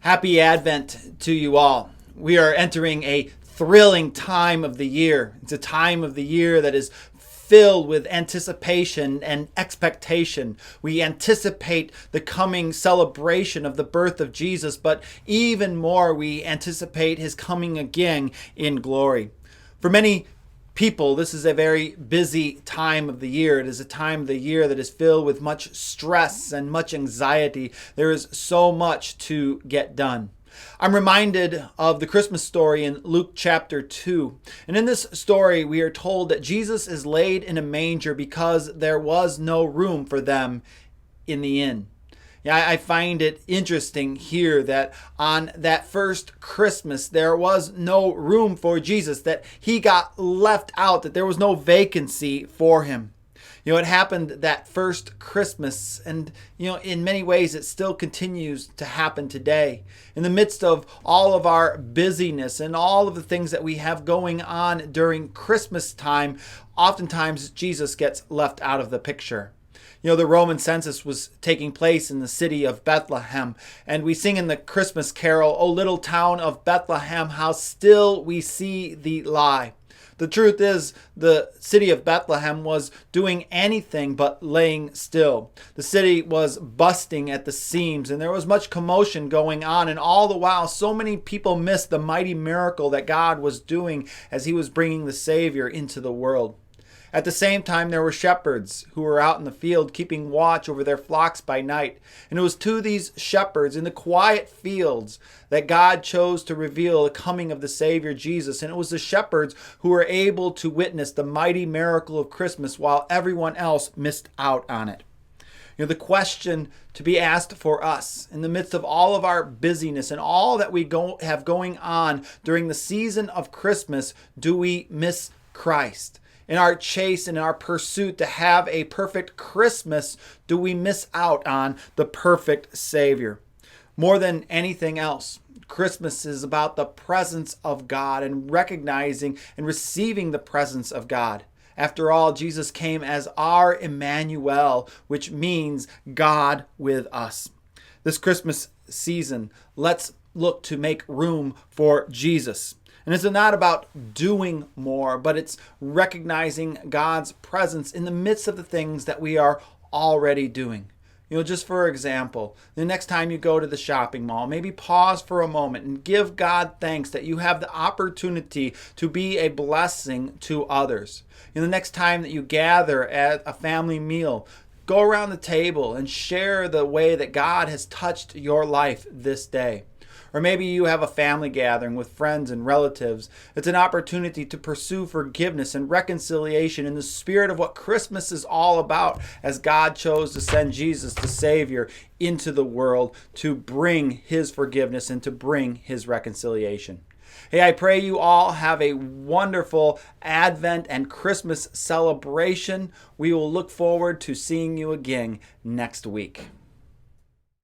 Happy Advent to you all. We are entering a thrilling time of the year. It's a time of the year that is filled with anticipation and expectation. We anticipate the coming celebration of the birth of Jesus, but even more, we anticipate his coming again in glory. For many people, this is a very busy time of the year. It is a time of the year that is filled with much stress and much anxiety. There is so much to get done. I'm reminded of the Christmas story in Luke chapter 2. And in this story, we are told that Jesus is laid in a manger because there was no room for them in the inn. Yeah, I find it interesting here that on that first Christmas, there was no room for Jesus, that he got left out, that there was no vacancy for him. It happened that first Christmas, and, in many ways it still continues to happen today. In the midst of all of our busyness and all of the things that we have going on during Christmas time, oftentimes Jesus gets left out of the picture. The Roman census was taking place in the city of Bethlehem, and we sing in the Christmas carol, "O little town of Bethlehem, how still we see thee lie." The truth is, the city of Bethlehem was doing anything but laying still. The city was busting at the seams, and there was much commotion going on, and all the while, so many people missed the mighty miracle that God was doing as he was bringing the Savior into the world. At the same time, there were shepherds who were out in the field keeping watch over their flocks by night. And it was to these shepherds in the quiet fields that God chose to reveal the coming of the Savior Jesus. And it was the shepherds who were able to witness the mighty miracle of Christmas while everyone else missed out on it. The question to be asked for us in the midst of all of our busyness and all that we have going on during the season of Christmas, do we miss Christ? In our chase and our pursuit to have a perfect Christmas, do we miss out on the perfect Savior? More than anything else, Christmas is about the presence of God and recognizing and receiving the presence of God. After all, Jesus came as our Emmanuel, which means God with us. This Christmas season, let's look to make room for Jesus. And it's not about doing more, but it's recognizing God's presence in the midst of the things that we are already doing. Just for example, the next time you go to the shopping mall, maybe pause for a moment and give God thanks that you have the opportunity to be a blessing to others. The next time that you gather at a family meal, go around the table and share the way that God has touched your life this day. Or maybe you have a family gathering with friends and relatives. It's an opportunity to pursue forgiveness and reconciliation in the spirit of what Christmas is all about, as God chose to send Jesus, the Savior, into the world to bring his forgiveness and to bring his reconciliation. Hey, I pray you all have a wonderful Advent and Christmas celebration. We will look forward to seeing you again next week.